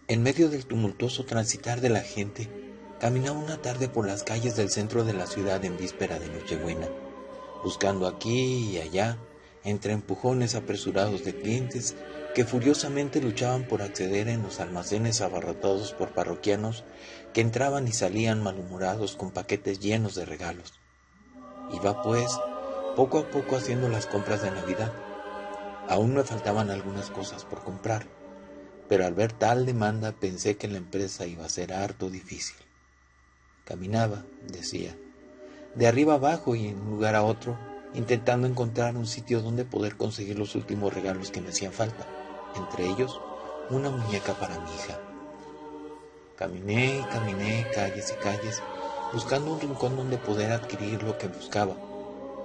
En medio del tumultuoso transitar de la gente, caminaba una tarde por las calles del centro de la ciudad en víspera de Nochebuena, buscando aquí y allá, entre empujones apresurados de clientes que furiosamente luchaban por acceder en los almacenes abarrotados por parroquianos que entraban y salían malhumorados con paquetes llenos de regalos. Iba, pues, poco a poco haciendo las compras de Navidad. Aún me faltaban algunas cosas por comprar, pero al ver tal demanda pensé que la empresa iba a ser harto difícil. Caminaba, decía, de arriba abajo y en un lugar a otro, intentando encontrar un sitio donde poder conseguir los últimos regalos que me hacían falta, entre ellos una muñeca para mi hija. Caminé y caminé calles y calles, buscando un rincón donde poder adquirir lo que buscaba,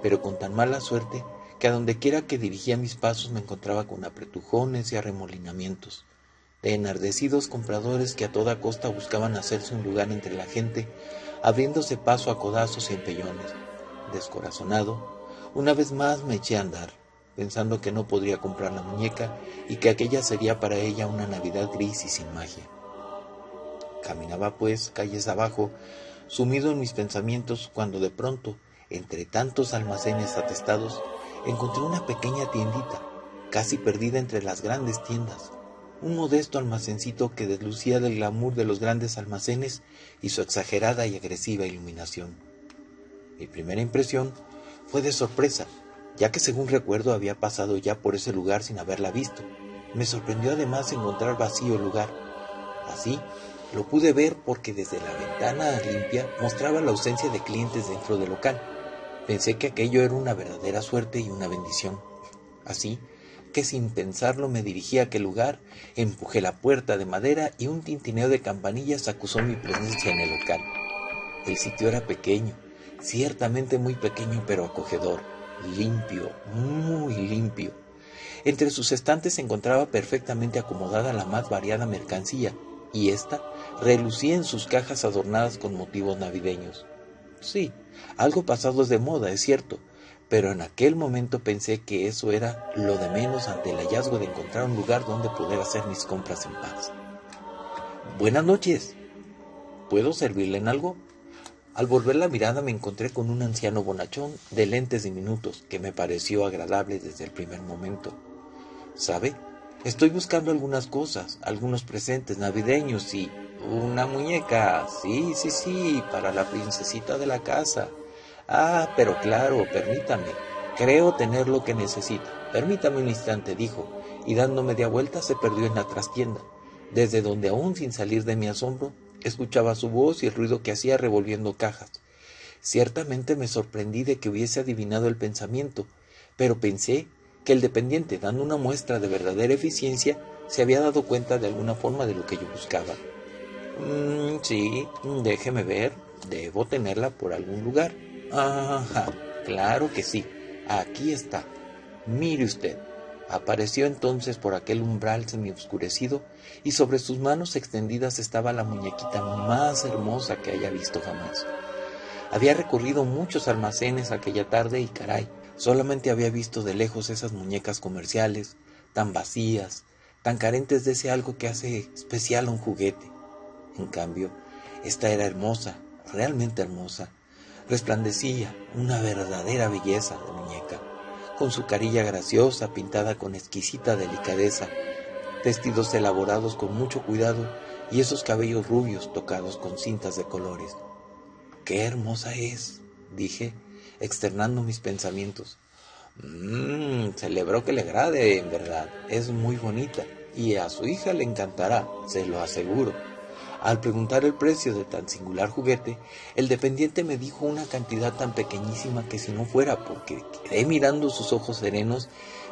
pero con tan mala suerte que a donde quiera que dirigía mis pasos me encontraba con apretujones y arremolinamientos, de enardecidos compradores que a toda costa buscaban hacerse un lugar entre la gente, abriéndose paso a codazos y empellones. Descorazonado, una vez más me eché a andar, pensando que no podría comprar la muñeca y que aquella sería para ella una Navidad gris y sin magia. Caminaba, pues, calles abajo, sumido en mis pensamientos, cuando de pronto, entre tantos almacenes atestados, encontré una pequeña tiendita, casi perdida entre las grandes tiendas, un modesto almacencito que deslucía del glamour de los grandes almacenes y su exagerada y agresiva iluminación. Mi primera impresión fue de sorpresa, ya que según recuerdo había pasado ya por ese lugar sin haberla visto. Me sorprendió además encontrar vacío el lugar. Así, lo pude ver porque desde la ventana limpia mostraba la ausencia de clientes dentro del local. Pensé que aquello era una verdadera suerte y una bendición. Así que sin pensarlo me dirigí a aquel lugar, empujé la puerta de madera y un tintineo de campanillas acusó mi presencia en el local. El sitio era pequeño, ciertamente muy pequeño pero acogedor, limpio, muy limpio. Entre sus estantes se encontraba perfectamente acomodada la más variada mercancía, y ésta relucía en sus cajas adornadas con motivos navideños. Sí, algo pasados de moda, es cierto, pero en aquel momento pensé que eso era lo de menos ante el hallazgo de encontrar un lugar donde poder hacer mis compras en paz. Buenas noches. ¿Puedo servirle en algo? Al volver la mirada me encontré con un anciano bonachón de lentes diminutos que me pareció agradable desde el primer momento. ¿Sabe? Estoy buscando algunas cosas, algunos presentes navideños y una muñeca. Sí, para la princesita de la casa. Ah, pero claro, permítame. Creo tener lo que necesita. Permítame un instante, dijo, y dando media vuelta se perdió en la trastienda, desde donde aún sin salir de mi asombro, escuchaba su voz y el ruido que hacía revolviendo cajas. Ciertamente me sorprendí de que hubiese adivinado el pensamiento, pero pensé que el dependiente, dando una muestra de verdadera eficiencia, se había dado cuenta de alguna forma de lo que yo buscaba. Sí, déjeme ver, debo tenerla por algún lugar. Ajá, claro que sí, aquí está. Mire usted. Apareció entonces por aquel umbral semioscurecido y sobre sus manos extendidas estaba la muñequita más hermosa que haya visto jamás. Había recorrido muchos almacenes aquella tarde y caray, solamente había visto de lejos esas muñecas comerciales, tan vacías, tan carentes de ese algo que hace especial a un juguete. En cambio, esta era hermosa, realmente hermosa. Resplandecía, una verdadera belleza de muñeca, con su carilla graciosa pintada con exquisita delicadeza, vestidos elaborados con mucho cuidado y esos cabellos rubios tocados con cintas de colores. ¡Qué hermosa es!, dije, externando mis pensamientos. Celebro que le agrade, en verdad. Es muy bonita y a su hija le encantará, se lo aseguro. Al preguntar el precio de tan singular juguete, el dependiente me dijo una cantidad tan pequeñísima que si no fuera porque quedé mirando sus ojos serenos,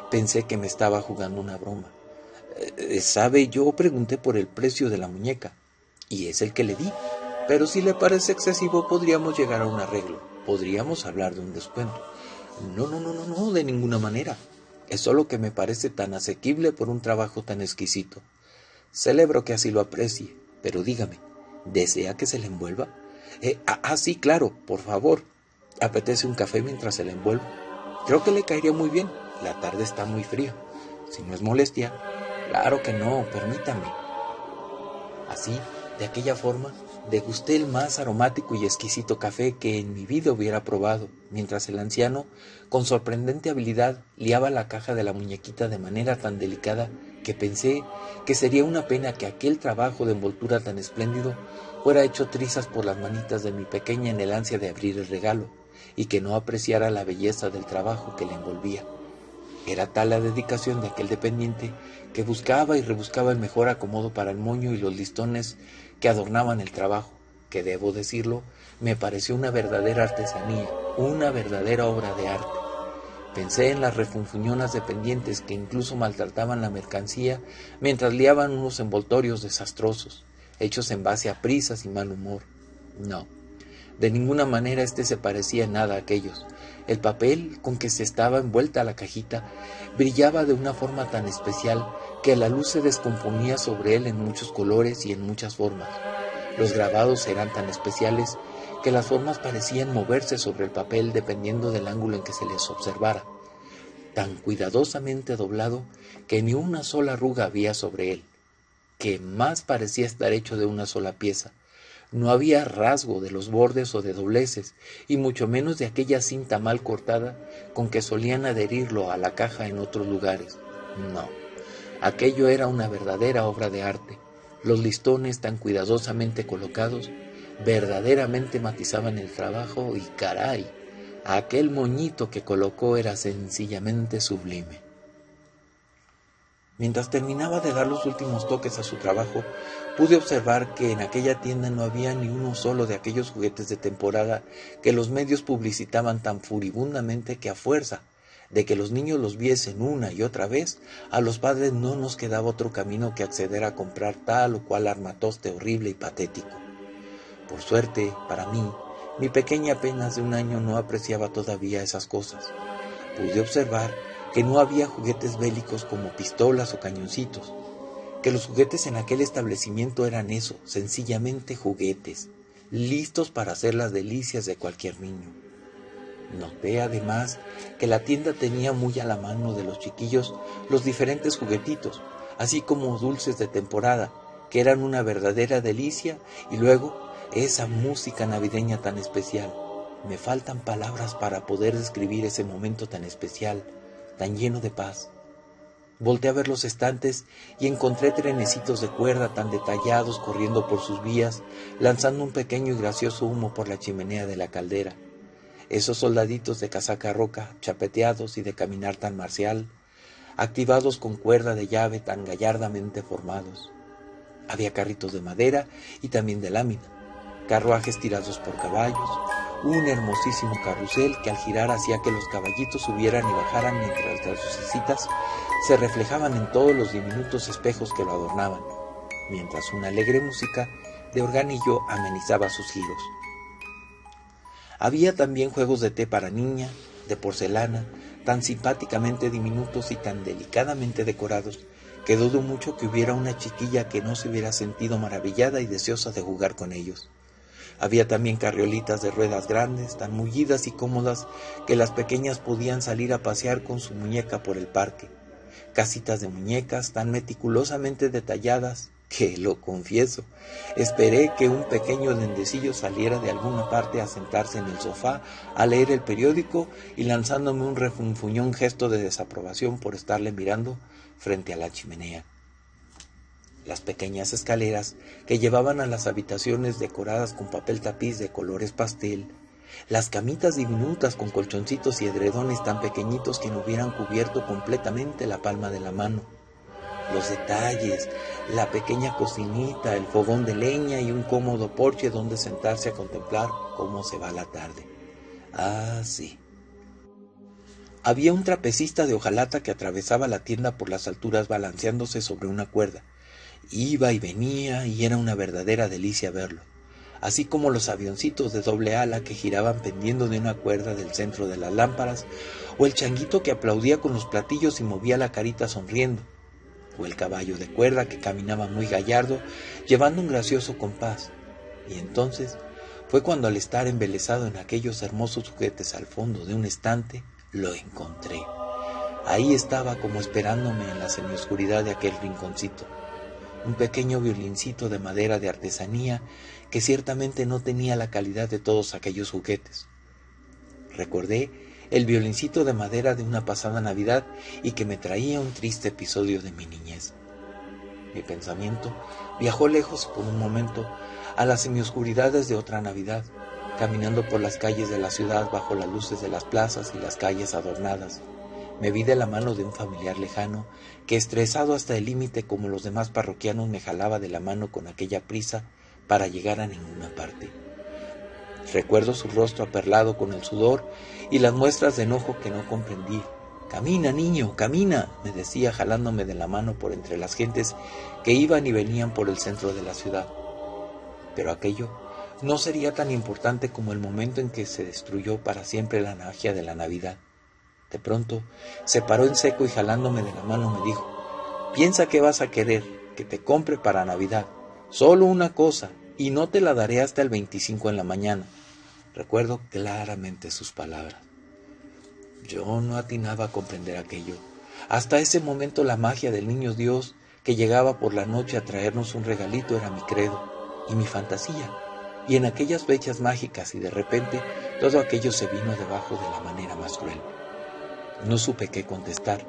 pensé que me estaba jugando una broma. ¿Sabe? Yo pregunté por el precio de la muñeca y es el que le di. Pero si le parece excesivo, podríamos llegar a un arreglo. Podríamos hablar de un descuento. No, de ninguna manera. Es solo que me parece tan asequible por un trabajo tan exquisito. Celebro que así lo aprecie, pero dígame, ¿desea que se le envuelva? Sí, claro, por favor. ¿Apetece un café mientras se le envuelvo? Creo que le caería muy bien. La tarde está muy fría. Si no es molestia. Claro que no, permítame. Así, de aquella forma, degusté el más aromático y exquisito café que en mi vida hubiera probado, mientras el anciano, con sorprendente habilidad, liaba la caja de la muñequita de manera tan delicada que pensé que sería una pena que aquel trabajo de envoltura tan espléndido fuera hecho trizas por las manitas de mi pequeña en el ansia de abrir el regalo, y que no apreciara la belleza del trabajo que le envolvía. Era tal la dedicación de aquel dependiente que buscaba y rebuscaba el mejor acomodo para el moño y los listones que adornaban el trabajo, que debo decirlo, me pareció una verdadera artesanía, una verdadera obra de arte. Pensé en las refunfuñonas dependientes que incluso maltrataban la mercancía mientras liaban unos envoltorios desastrosos, hechos en base a prisas y mal humor. No, de ninguna manera se parecía en nada a aquellos. El papel con que se estaba envuelta la cajita brillaba de una forma tan especial que la luz se descomponía sobre él en muchos colores y en muchas formas. Los grabados eran tan especiales que las formas parecían moverse sobre el papel dependiendo del ángulo en que se les observara, tan cuidadosamente doblado que ni una sola arruga había sobre él, que más parecía estar hecho de una sola pieza. No había rasgo de los bordes o de dobleces, y mucho menos de aquella cinta mal cortada con que solían adherirlo a la caja en otros lugares. No, aquello era una verdadera obra de arte. Los listones tan cuidadosamente colocados verdaderamente matizaban el trabajo y caray, aquel moñito que colocó era sencillamente sublime. Mientras terminaba de dar los últimos toques a su trabajo, pude observar que en aquella tienda no había ni uno solo de aquellos juguetes de temporada que los medios publicitaban tan furibundamente que a fuerza de que los niños los viesen una y otra vez, a los padres no nos quedaba otro camino que acceder a comprar tal o cual armatoste horrible y patético. Por suerte, para mí, mi pequeña apenas de 1 año no apreciaba todavía esas cosas. Pude observar que no había juguetes bélicos como pistolas o cañoncitos, que los juguetes en aquel establecimiento eran eso, sencillamente juguetes, listos para hacer las delicias de cualquier niño. Noté además que la tienda tenía muy a la mano de los chiquillos los diferentes juguetitos, así como dulces de temporada, que eran una verdadera delicia, y luego esa música navideña tan especial. Me faltan palabras para poder describir ese momento tan especial, tan lleno de paz. Volteé a ver los estantes y encontré trenecitos de cuerda tan detallados corriendo por sus vías, lanzando un pequeño y gracioso humo por la chimenea de la caldera. Esos soldaditos de casaca roca, chapeteados y de caminar tan marcial, activados con cuerda de llave tan gallardamente formados. Había carritos de madera y también de lámina, carruajes tirados por caballos, un hermosísimo carrusel que al girar hacía que los caballitos subieran y bajaran mientras las lucecitas se reflejaban en todos los diminutos espejos que lo adornaban, mientras una alegre música de organillo amenizaba sus giros. Había también juegos de té para niña, de porcelana, tan simpáticamente diminutos y tan delicadamente decorados, que dudo mucho que hubiera una chiquilla que no se hubiera sentido maravillada y deseosa de jugar con ellos. Había también carriolitas de ruedas grandes, tan mullidas y cómodas que las pequeñas podían salir a pasear con su muñeca por el parque. Casitas de muñecas tan meticulosamente detalladas que, lo confieso, esperé que un pequeño duendecillo saliera de alguna parte a sentarse en el sofá a leer el periódico y lanzándome un refunfuñón gesto de desaprobación por estarle mirando frente a la chimenea. Las pequeñas escaleras que llevaban a las habitaciones decoradas con papel tapiz de colores pastel, las camitas diminutas con colchoncitos y edredones tan pequeñitos que no hubieran cubierto completamente la palma de la mano, los detalles, la pequeña cocinita, el fogón de leña y un cómodo porche donde sentarse a contemplar cómo se va la tarde. Ah, sí. Había un trapecista de hojalata que atravesaba la tienda por las alturas balanceándose sobre una cuerda. Iba y venía y era una verdadera delicia verlo, así como los avioncitos de doble ala que giraban pendiendo de una cuerda del centro de las lámparas, o el changuito que aplaudía con los platillos y movía la carita sonriendo, o el caballo de cuerda que caminaba muy gallardo, llevando un gracioso compás. Y entonces fue cuando, al estar embelesado en aquellos hermosos juguetes al fondo de un estante, lo encontré. Ahí estaba como esperándome en la semioscuridad de aquel rinconcito. un pequeño violincito de madera de artesanía que ciertamente no tenía la calidad de todos aquellos juguetes. Recordé el violincito de madera de una pasada Navidad y que me traía un triste episodio de mi niñez. Mi pensamiento viajó lejos por un momento a las semioscuridades de otra Navidad, caminando por las calles de la ciudad bajo las luces de las plazas y las calles adornadas. Me vi de la mano de un familiar lejano que, estresado hasta el límite como los demás parroquianos, me jalaba de la mano con aquella prisa para llegar a ninguna parte. Recuerdo su rostro aperlado con el sudor y las muestras de enojo que no comprendí. «Camina, niño, camina», me decía, jalándome de la mano por entre las gentes que iban y venían por el centro de la ciudad. Pero aquello no sería tan importante como el momento en que se destruyó para siempre la magia de la Navidad. De pronto se paró en seco y jalándome de la mano me dijo: «Piensa que vas a querer que te compre para Navidad. Solo una cosa, y no te la daré hasta el 25 en la mañana». Recuerdo claramente sus palabras. Yo no atinaba a comprender aquello. Hasta ese momento la magia del niño Dios que llegaba por la noche a traernos un regalito era mi credo y mi fantasía. Y en aquellas fechas mágicas y de repente todo aquello se vino debajo de la manera más cruel. No supe qué contestar.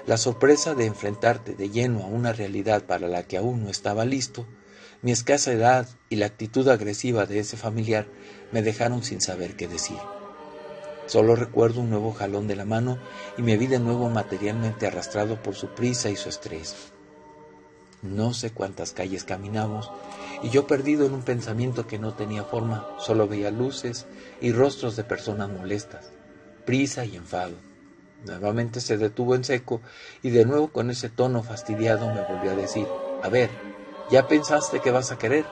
La sorpresa de enfrentarte de lleno a una realidad para la que aún no estaba listo, mi escasa edad y la actitud agresiva de ese familiar me dejaron sin saber qué decir. Solo recuerdo un nuevo jalón de la mano y me vi de nuevo materialmente arrastrado por su prisa y su estrés. No sé cuántas calles caminamos y yo perdido en un pensamiento que no tenía forma, solo veía luces y rostros de personas molestas, prisa y enfado. Nuevamente se detuvo en seco y de nuevo con ese tono fastidiado me volvió a decir: «A ver, ¿ya pensaste qué vas a querer?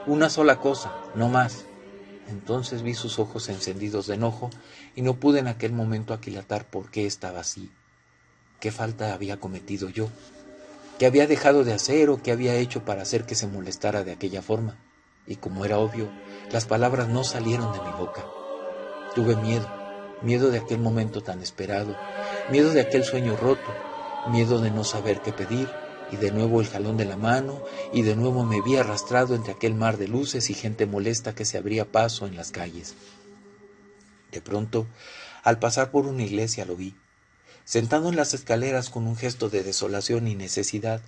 Una sola cosa, no más». Entonces vi sus ojos encendidos de enojo y no pude en aquel momento aquilatar por qué estaba así. ¿Qué falta había cometido yo? ¿Qué había dejado de hacer o qué había hecho para hacer que se molestara de aquella forma? Y como era obvio, las palabras no salieron de mi boca. Tuve miedo de aquel momento tan esperado, miedo de aquel sueño roto, miedo de no saber qué pedir, y de nuevo el jalón de la mano, y de nuevo me vi arrastrado entre aquel mar de luces y gente molesta que se abría paso en las calles. De pronto, al pasar por una iglesia lo vi. Sentado en las escaleras con un gesto de desolación y necesidad,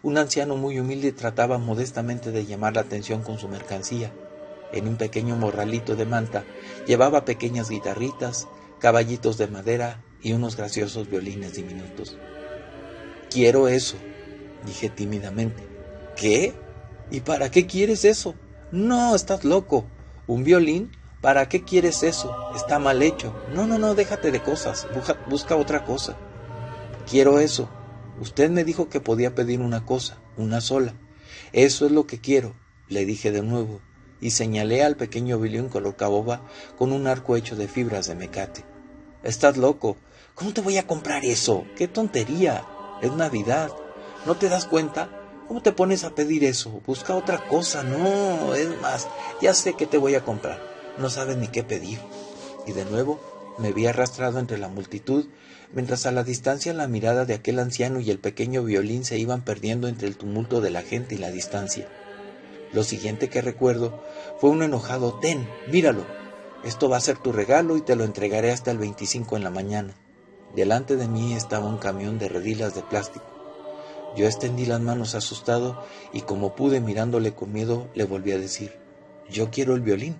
un anciano muy humilde trataba modestamente de llamar la atención con su mercancía. En un pequeño morralito de manta llevaba pequeñas guitarritas, caballitos de madera y unos graciosos violines diminutos. «Quiero eso», dije tímidamente. «¿Qué? ¿Y para qué quieres eso?» «No, estás loco. ¿Un violín? ¿Para qué quieres eso? Está mal hecho. No, déjate de cosas. Busca otra cosa». «Quiero eso. Usted me dijo que podía pedir una cosa, una sola. Eso es lo que quiero», le dije de nuevo, y señalé al pequeño violín color caoba con un arco hecho de fibras de mecate. «Estás loco. ¿Cómo te voy a comprar eso? ¡Qué tontería! Es Navidad. ¿No te das cuenta? ¿Cómo te pones a pedir eso? Busca otra cosa». «No, es más, ya sé qué te voy a comprar. No sabes ni qué pedir». Y de nuevo me vi arrastrado entre la multitud, mientras a la distancia la mirada de aquel anciano y el pequeño violín se iban perdiendo entre el tumulto de la gente y la distancia. Lo siguiente que recuerdo fue un enojado: «Ten, míralo. Esto va a ser tu regalo y te lo entregaré hasta el 25 en la mañana». Delante de mí estaba un camión de redilas de plástico. Yo extendí las manos asustado y como pude, mirándole con miedo, le volví a decir: «Yo quiero el violín».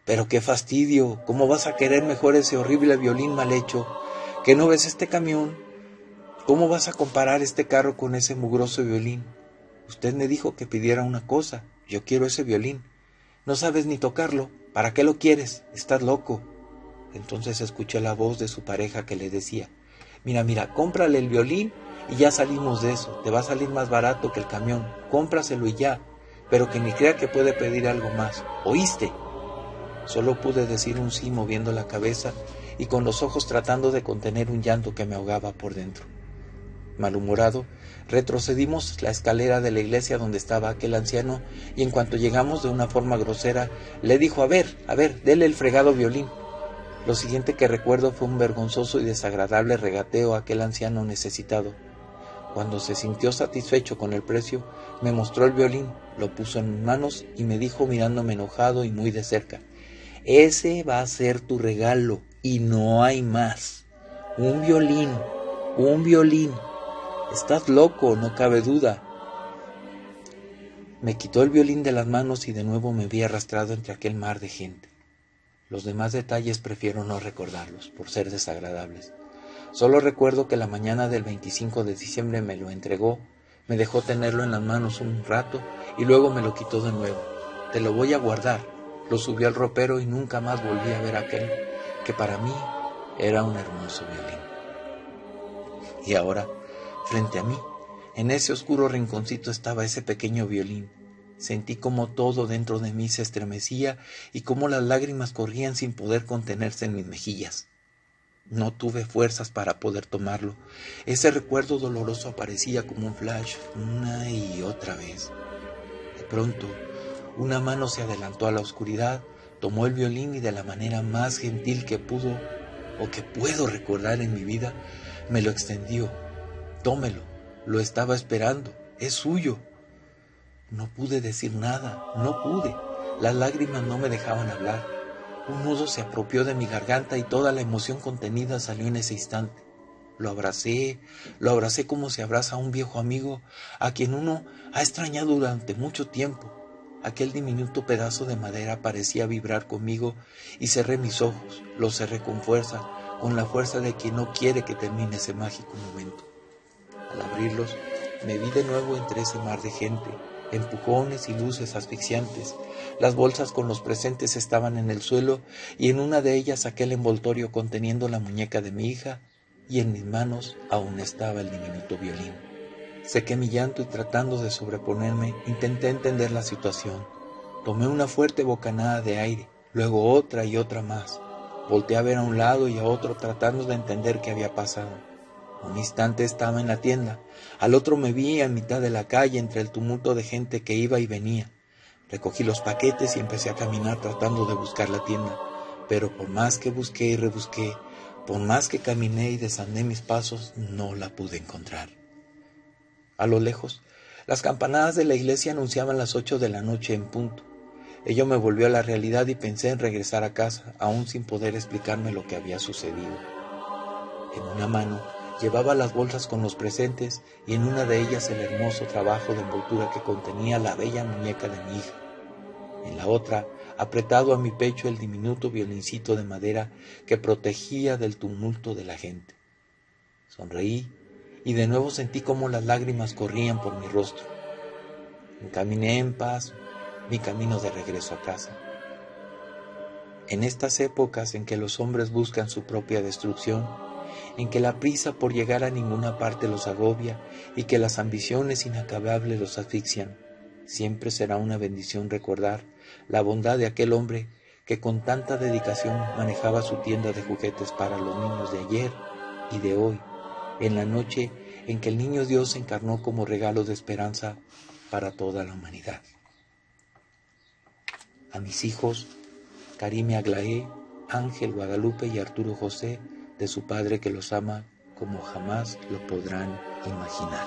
«Pero qué fastidio, ¿cómo vas a querer mejor ese horrible violín mal hecho? ¿Que no ves este camión? ¿Cómo vas a comparar este carro con ese mugroso violín? Usted me dijo que pidiera una cosa, yo quiero ese violín. No sabes ni tocarlo, ¿para qué lo quieres? Estás loco». Entonces escuché la voz de su pareja que le decía: Mira, cómprale el violín y ya salimos de eso, te va a salir más barato que el camión, cómpraselo y ya, pero que ni crea que puede pedir algo más, ¿oíste?». Solo pude decir un sí moviendo la cabeza y con los ojos tratando de contener un llanto que me ahogaba por dentro. Malhumorado, retrocedimos la escalera de la iglesia donde estaba aquel anciano y en cuanto llegamos, de una forma grosera, le dijo: a ver, dele el fregado violín». Lo siguiente que recuerdo fue un vergonzoso y desagradable regateo a aquel anciano necesitado. Cuando se sintió satisfecho con el precio, me mostró el violín, lo puso en mis manos y me dijo mirándome enojado y muy de cerca: ese va a ser tu regalo y no hay más. Un violín, un violín. Estás loco, no cabe duda. Me quitó el violín de las manos y de nuevo me vi arrastrado entre aquel mar de gente. Los demás detalles prefiero no recordarlos, por ser desagradables. Solo recuerdo que la mañana del 25 de diciembre me lo entregó, me dejó tenerlo en las manos un rato y luego me lo quitó de nuevo. Te lo voy a guardar. Lo subió al ropero y nunca más volví a ver aquel que para mí era un hermoso violín. Y ahora, frente a mí, en ese oscuro rinconcito estaba ese pequeño violín. Sentí como todo dentro de mí se estremecía y como las lágrimas corrían sin poder contenerse en mis mejillas. No tuve fuerzas para poder tomarlo. Ese recuerdo doloroso aparecía como un flash una y otra vez. De pronto, una mano se adelantó a la oscuridad, tomó el violín y de la manera más gentil que pudo o que puedo recordar en mi vida, me lo extendió. Tómelo, lo estaba esperando, es suyo. No pude decir nada, no pude. Las lágrimas no me dejaban hablar. Un nudo se apropió de mi garganta y toda la emoción contenida salió en ese instante. Lo abracé como se abraza a un viejo amigo a quien uno ha extrañado durante mucho tiempo. Aquel diminuto pedazo de madera parecía vibrar conmigo y cerré mis ojos, los cerré con la fuerza de quien no quiere que termine ese mágico momento. Al abrirlos, me vi de nuevo entre ese mar de gente, empujones y luces asfixiantes. Las bolsas con los presentes estaban en el suelo y en una de ellas saqué el envoltorio conteniendo la muñeca de mi hija y en mis manos aún estaba el diminuto violín. Sequé mi llanto y tratando de sobreponerme, intenté entender la situación. Tomé una fuerte bocanada de aire, luego otra y otra más. Volteé a ver a un lado y a otro tratando de entender qué había pasado. Un instante estaba en la tienda, al otro me vi a mitad de la calle entre el tumulto de gente que iba y venía. Recogí los paquetes y empecé a caminar tratando de buscar la tienda, pero por más que busqué y rebusqué, por más que caminé y desandé mis pasos, no la pude encontrar. A lo lejos, las campanadas de la iglesia anunciaban las 8 de la noche en punto. Ello me volvió a la realidad y pensé en regresar a casa, aún sin poder explicarme lo que había sucedido. En una mano llevaba las bolsas con los presentes y en una de ellas el hermoso trabajo de envoltura que contenía la bella muñeca de mi hija. En la otra, apretado a mi pecho el diminuto violincito de madera que protegía del tumulto de la gente. Sonreí y de nuevo sentí cómo las lágrimas corrían por mi rostro. Encaminé en paz mi camino de regreso a casa. En estas épocas en que los hombres buscan su propia destrucción, en que la prisa por llegar a ninguna parte los agobia y que las ambiciones inacabables los asfixian, siempre será una bendición recordar la bondad de aquel hombre que con tanta dedicación manejaba su tienda de juguetes para los niños de ayer y de hoy, en la noche en que el niño Dios se encarnó como regalo de esperanza para toda la humanidad. A mis hijos, Karime Aglaé, Ángel Guadalupe y Arturo José, de su padre que los ama como jamás lo podrán imaginar.